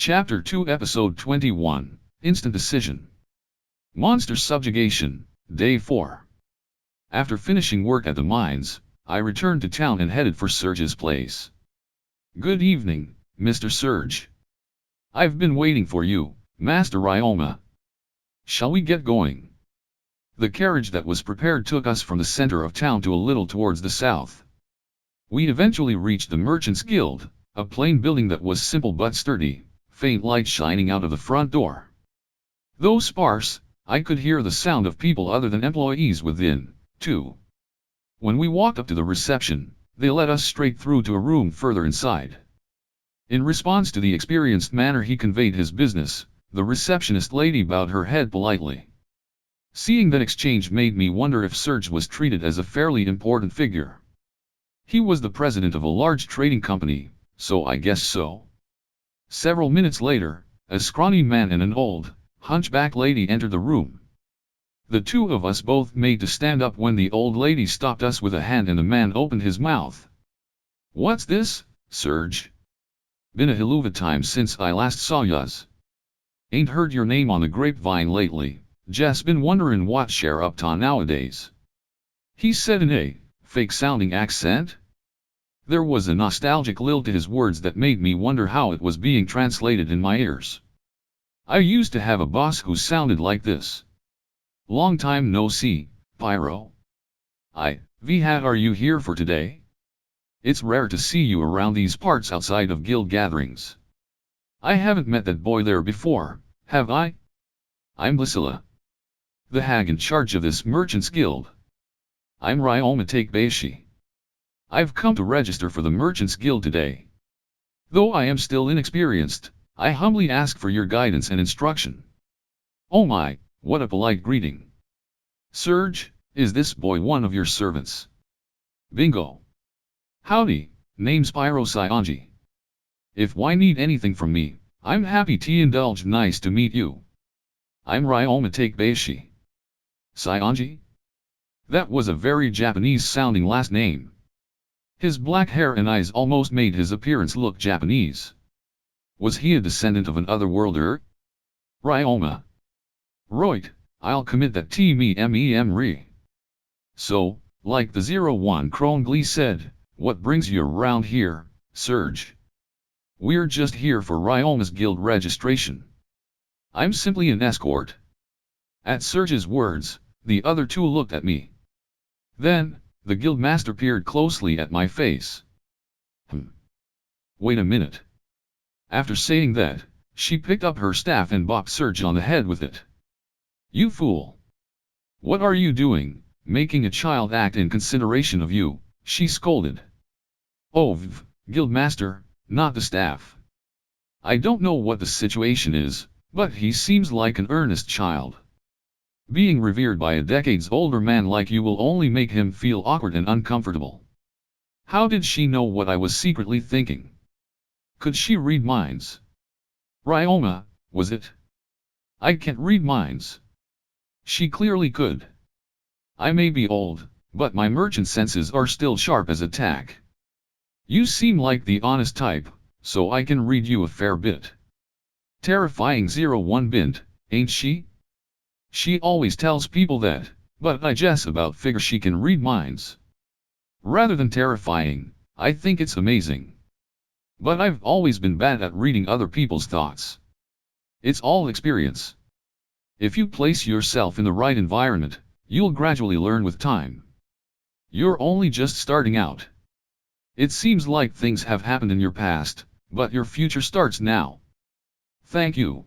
Chapter 2 Episode 21, Instant Decision. Monster Subjugation, Day 4. After finishing work at the mines, I returned to town and headed for Serge's place. Good evening, Mr. Serge. I've been waiting for you, Master Ryoma. Shall we get going? The carriage that was prepared took us from the center of town to a little towards the south. We eventually reached the Merchant's Guild, a plain building that was simple but sturdy, faint light shining out of the front door. Though sparse, I could hear the sound of people other than employees within, too. When we walked up to the reception, they led us straight through to a room further inside. In response to the experienced manner he conveyed his business, the receptionist lady bowed her head politely. Seeing that exchange made me wonder if Serge was treated as a fairly important figure. He was the president of a large trading company, so I guess so. Several minutes later, a scrawny man and an old, hunchback lady entered the room. The two of us both made to stand up when the old lady stopped us with a hand and the man opened his mouth. "What's this, Serge? Been a hell of a time since I last saw yuz. Ain't heard your name on the grapevine lately, just been wonderin' what share up to nowadays," he said in a fake-sounding accent. There was a nostalgic lilt to his words that made me wonder how it was being translated in my ears. I used to have a boss who sounded like this. "Long time no see, Pyro. Are you here for today? It's rare to see you around these parts outside of guild gatherings. I haven't met that boy there before, have I? I'm Lysilla, the hag in charge of this merchant's guild. I'm Ryoma Takebayashi. I've come to register for the Merchants Guild today. Though I am still inexperienced, I humbly ask for your guidance and instruction." Oh my, what a polite greeting. "Serge, is this boy one of your servants?" "Bingo. Howdy, name's Pyro Sionji. If why need anything from me, I'm happy to indulge. Nice to meet you. I'm Ryoma Takebayashi." Sionji? That was a very Japanese-sounding last name. His black hair and eyes almost made his appearance look Japanese. Was he a descendant of an otherworlder? Ryoma. Right, I'll commit that me. So, like the 01 Krongli said, what brings you around here, Serge? We're just here for Ryoma's guild registration. I'm simply an escort. At Serge's words, the other two looked at me. Then, the guildmaster peered closely at my face. Wait a minute. After saying that, she picked up her staff and bopped Serge on the head with it. "You fool! What are you doing, making a child act in consideration of you?" she scolded. "Oh, guildmaster, not the staff. I don't know what the situation is, but he seems like an earnest child. Being revered by a decades older man like you will only make him feel awkward and uncomfortable." How did she know what I was secretly thinking? Could she read minds? Ryoma, was it? I can't read minds. She clearly could. I may be old, but my merchant senses are still sharp as a tack. You seem like the honest type, so I can read you a fair bit. Terrifying 01 bint, ain't she? She always tells people that, but I just about figure she can read minds. Rather than terrifying, I think it's amazing. But I've always been bad at reading other people's thoughts. It's all experience. If you place yourself in the right environment, you'll gradually learn with time. You're only just starting out. It seems like things have happened in your past, but your future starts now. Thank you.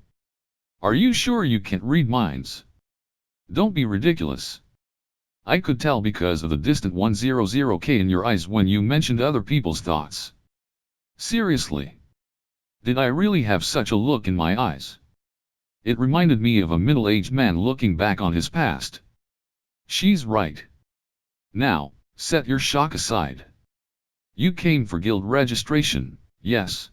Are you sure you can't read minds? Don't be ridiculous. I could tell because of the distant 100K in your eyes when you mentioned other people's thoughts. Seriously. Did I really have such a look in my eyes? It reminded me of a middle-aged man looking back on his past. She's right. Now, set your shock aside. You came for guild registration, yes?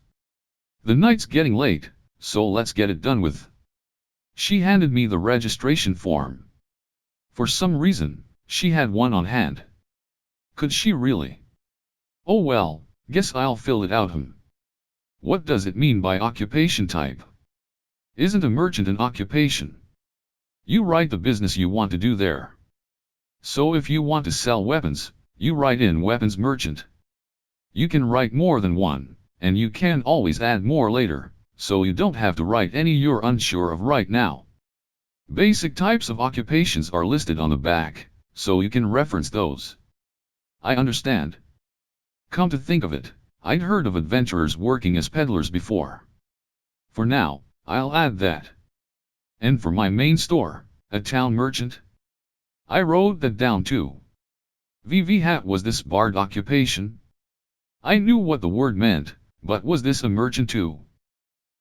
The night's getting late, so let's get it done with. She handed me the registration form. For some reason, she had one on hand. Could she really? Oh well, guess I'll fill it out. What does it mean by occupation type? Isn't a merchant an occupation? You write the business you want to do there. So if you want to sell weapons, you write in weapons merchant. You can write more than one, and you can always add more later, so you don't have to write any you're unsure of right now. Basic types of occupations are listed on the back, so you can reference those. I understand. Come to think of it, I'd heard of adventurers working as peddlers before. For now, I'll add that. And for my main store, a town merchant? I wrote that down too. Hat was this barred occupation? I knew what the word meant, but was this a merchant too?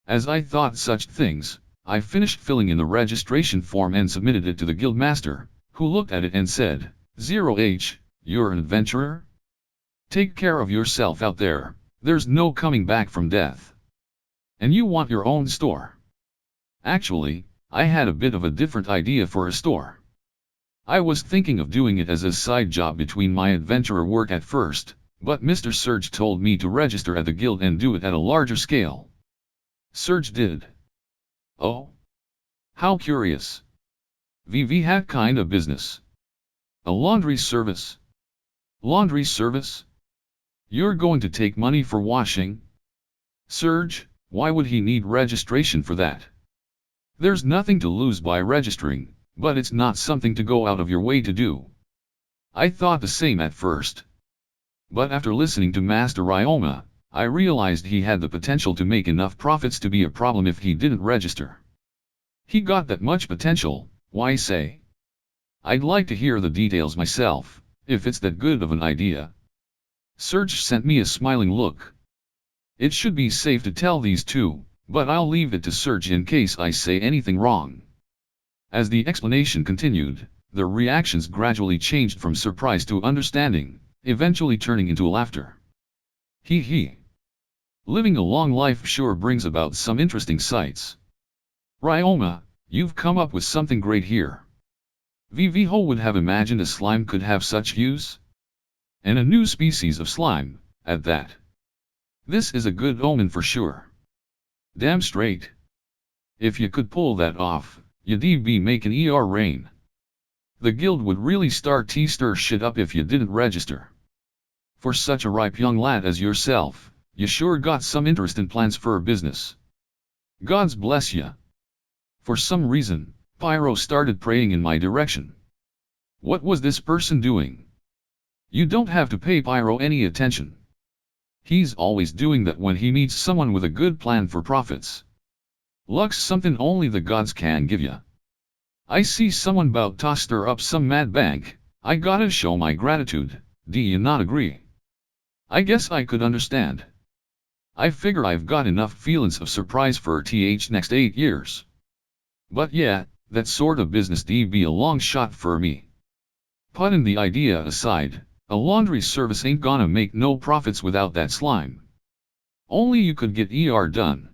As I thought such things, I finished filling in the registration form and submitted it to the guildmaster, who looked at it and said, 0H, you're an adventurer? Take care of yourself out there, there's no coming back from death. And you want your own store? Actually, I had a bit of a different idea for a store. I was thinking of doing it as a side job between my adventurer work at first, but Mr. Surge told me to register at the guild and do it at a larger scale. Surge did. Oh? How curious. Hat kind of business. A laundry service. Laundry service? You're going to take money for washing? Surge, why would he need registration for that? There's nothing to lose by registering, but it's not something to go out of your way to do. I thought the same at first. But after listening to Master Ryoma, I realized he had the potential to make enough profits to be a problem if he didn't register. He got that much potential, why say? I'd like to hear the details myself, if it's that good of an idea. Surge sent me a smiling look. It should be safe to tell these two, but I'll leave it to Surge in case I say anything wrong. As the explanation continued, their reactions gradually changed from surprise to understanding, eventually turning into laughter. Hee. Living a long life sure brings about some interesting sights. Ryoma, you've come up with something great here. Ho would have imagined a slime could have such use? And a new species of slime, at that. This is a good omen for sure. Damn straight. If you could pull that off, you'd be making rain. The guild would really start to stir shit up if you didn't register. For such a ripe young lad as yourself, you sure got some interesting plans for a business. Gods bless ya. For some reason, Pyro started praying in my direction. What was this person doing? You don't have to pay Pyro any attention. He's always doing that when he meets someone with a good plan for profits. Luck's something only the gods can give ya. I see someone bout to stir up some mad bank, I gotta show my gratitude, do you not agree? I guess I could understand. I figure I've got enough feelings of surprise for next 8 years. But yeah, that sort of business be a long shot for me. Putting the idea aside, a laundry service ain't gonna make no profits without that slime. Only you could get done.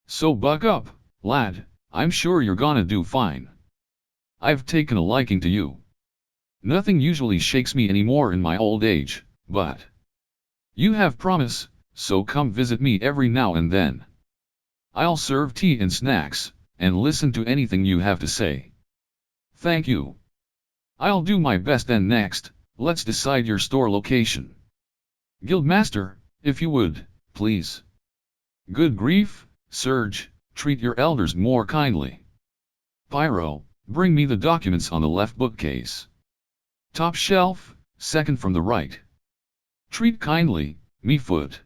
So buck up, lad, I'm sure you're gonna do fine. I've taken a liking to you. Nothing usually shakes me anymore in my old age, but you have promise, so come visit me every now and then. I'll serve tea and snacks, and listen to anything you have to say. Thank you. I'll do my best, and next, let's decide your store location. Guildmaster, if you would, please. Good grief, Surge, treat your elders more kindly. Pyro, bring me the documents on the left bookcase. Top shelf, second from the right. Treat kindly, me foot.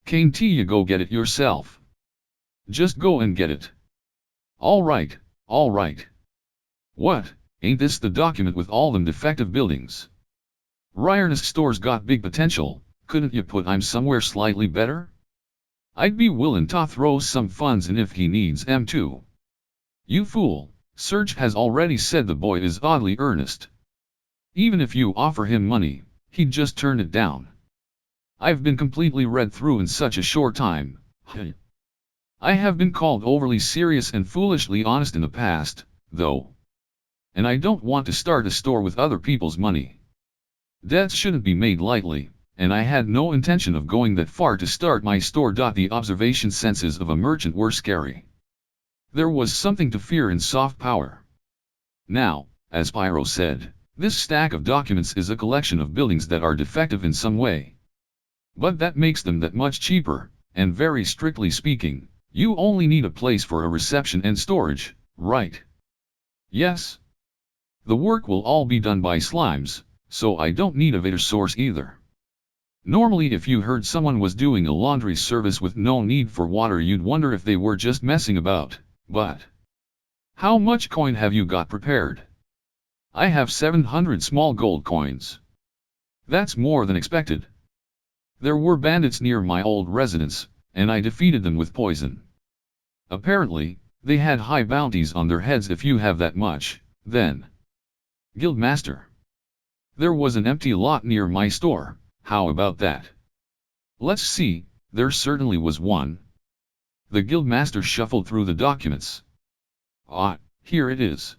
Kami-tachi, you go get it yourself. Just go and get it. All right. What, ain't this the document with all them defective buildings? Ryer's store's got big potential, couldn't you put I'm somewhere slightly better? I'd be willin' to throw some funds in if he needs 'em too. You fool, Surge has already said the boy is oddly earnest. Even if you offer him money, he'd just turn it down. I've been completely read through in such a short time. I have been called overly serious and foolishly honest in the past, though. And I don't want to start a store with other people's money. Debts shouldn't be made lightly, and I had no intention of going that far to start my store. The observation senses of a merchant were scary. There was something to fear in soft power. Now, as Pyro said, this stack of documents is a collection of buildings that are defective in some way. But that makes them that much cheaper, and very strictly speaking, you only need a place for a reception and storage, right? Yes. The work will all be done by slimes, so I don't need a water source either. Normally if you heard someone was doing a laundry service with no need for water you'd wonder if they were just messing about, but... How much coin have you got prepared? I have 700 small gold coins. That's more than expected. There were bandits near my old residence, and I defeated them with poison. Apparently, they had high bounties on their heads. If you have that much, then... Guildmaster. There was an empty lot near my store, how about that? Let's see, there certainly was one. The Guildmaster shuffled through the documents. Ah, here it is.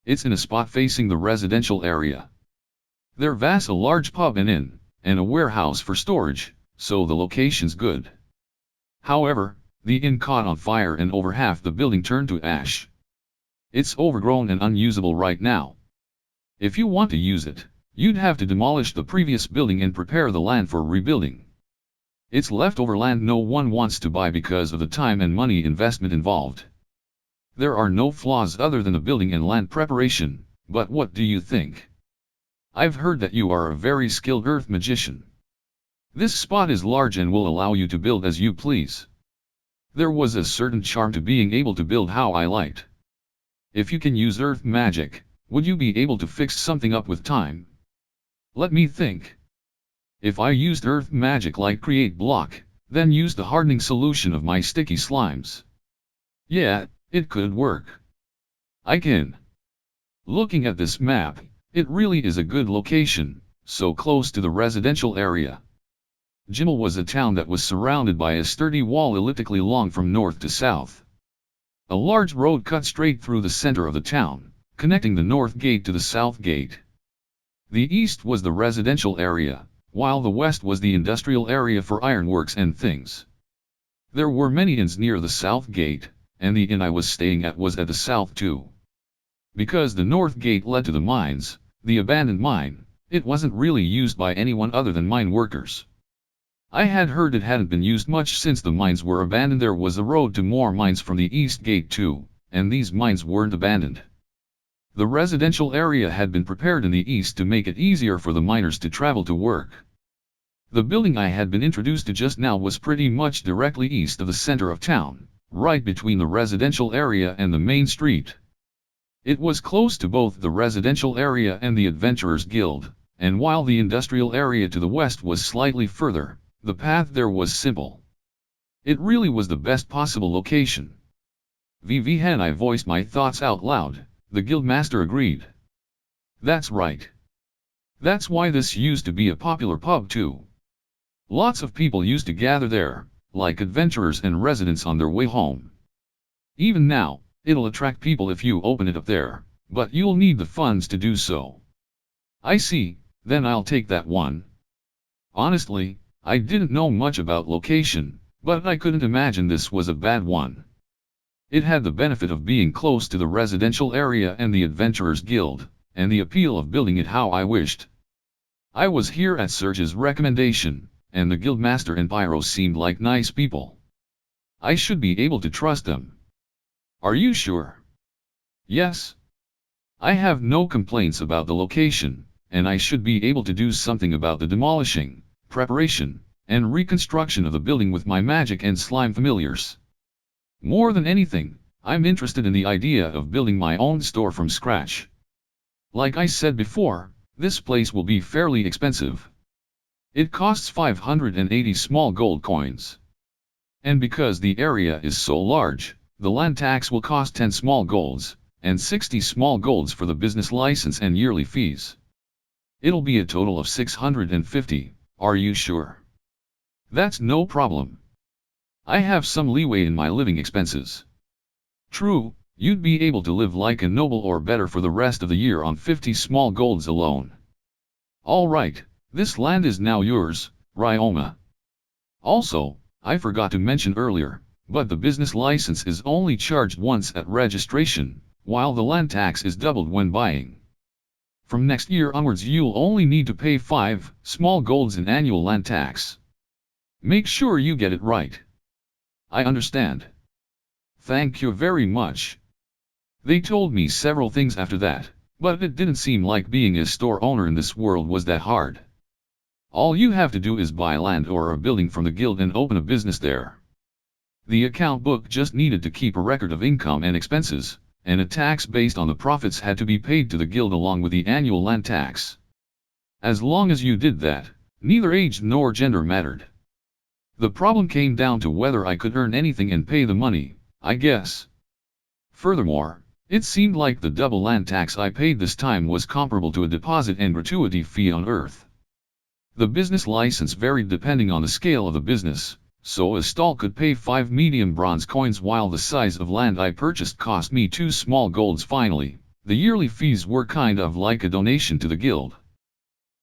It's in a spot facing the residential area. There was a large pub and inn, and a warehouse for storage, so the location's good. However, the inn caught on fire and over half the building turned to ash. It's overgrown and unusable right now. If you want to use it, you'd have to demolish the previous building and prepare the land for rebuilding. It's leftover land no one wants to buy because of the time and money investment involved. There are no flaws other than the building and land preparation, but what do you think? I've heard that you are a very skilled earth magician. This spot is large and will allow you to build as you please. There was a certain charm to being able to build how I liked. If you can use earth magic, would you be able to fix something up with time? Let me think. If I used earth magic like create block, then use the hardening solution of my sticky slimes. Yeah, it could work. I can. Looking at this map, it really is a good location, so close to the residential area. Jimmel was a town that was surrounded by a sturdy wall elliptically long from north to south. A large road cut straight through the center of the town, connecting the north gate to the south gate. The east was the residential area, while the west was the industrial area for ironworks and things. There were many inns near the south gate, and the inn I was staying at was at the south too. Because the north gate led to the mines, the abandoned mine, it wasn't really used by anyone other than mine workers. I had heard it hadn't been used much since the mines were abandoned. There was a road to more mines from the east gate too, and these mines weren't abandoned. The residential area had been prepared in the east to make it easier for the miners to travel to work. The building I had been introduced to just now was pretty much directly east of the center of town, right between the residential area and the main street. It was close to both the residential area and the Adventurers Guild, and while the industrial area to the west was slightly further, the path there was simple. It really was the best possible location. When I voiced my thoughts out loud, the Guildmaster agreed. That's right. That's why this used to be a popular pub too. Lots of people used to gather there, like adventurers and residents on their way home. Even now, it'll attract people if you open it up there, but you'll need the funds to do so. I see, then I'll take that one. Honestly, I didn't know much about location, but I couldn't imagine this was a bad one. It had the benefit of being close to the residential area and the Adventurers Guild, and the appeal of building it how I wished. I was here at Serge's recommendation, and the Guildmaster and Pyro seemed like nice people. I should be able to trust them. Are you sure? Yes. I have no complaints about the location, and I should be able to do something about the demolishing, preparation, and reconstruction of the building with my magic and slime familiars. More than anything, I'm interested in the idea of building my own store from scratch. Like I said before, this place will be fairly expensive. It costs 580 small gold coins. And because the area is so large, the land tax will cost 10 small golds, and 60 small golds for the business license and yearly fees. It'll be a total of 650, are you sure? That's no problem. I have some leeway in my living expenses. True, you'd be able to live like a noble or better for the rest of the year on 50 small golds alone. All right, This land is now yours, Ryoma. Also, I forgot to mention earlier, but the business license is only charged once at registration, while the land tax is doubled when buying. From next year onwards you'll only need to pay 5 small golds in annual land tax. Make sure you get it right. I understand. Thank you very much. They told me several things after that, but it didn't seem like being a store owner in this world was that hard. All you have to do is buy land or a building from the guild and open a business there. The account book just needed to keep a record of income and expenses, and a tax based on the profits had to be paid to the guild along with the annual land tax. As long as you did that, neither age nor gender mattered. The problem came down to whether I could earn anything and pay the money, I guess. Furthermore, it seemed like the double land tax I paid this time was comparable to a deposit and gratuity fee on Earth. The business license varied depending on the scale of the business, so a stall could pay 5 medium bronze coins while the size of land I purchased cost me 2 small golds. Finally, the yearly fees were kind of like a donation to the guild.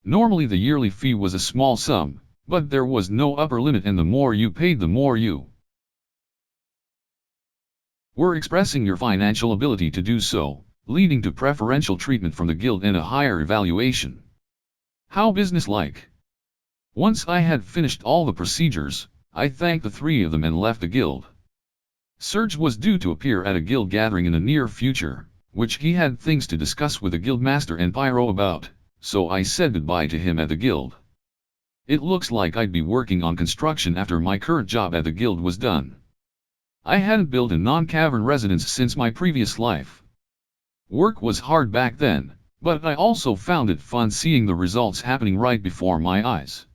Normally the yearly fee was a small sum, but there was no upper limit and the more you paid the more you were expressing your financial ability to do so, leading to preferential treatment from the guild and a higher evaluation. How business-like. Once I had finished all the procedures, I thanked the 3 of them and left the guild. Serge was due to appear at a guild gathering in the near future, which he had things to discuss with the guildmaster and Pyro about, so I said goodbye to him at the guild. It looks like I'd be working on construction after my current job at the guild was done. I hadn't built a non-cavern residence since my previous life. Work was hard back then, but I also found it fun seeing the results happening right before my eyes.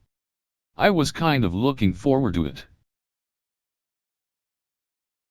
I was kind of looking forward to it.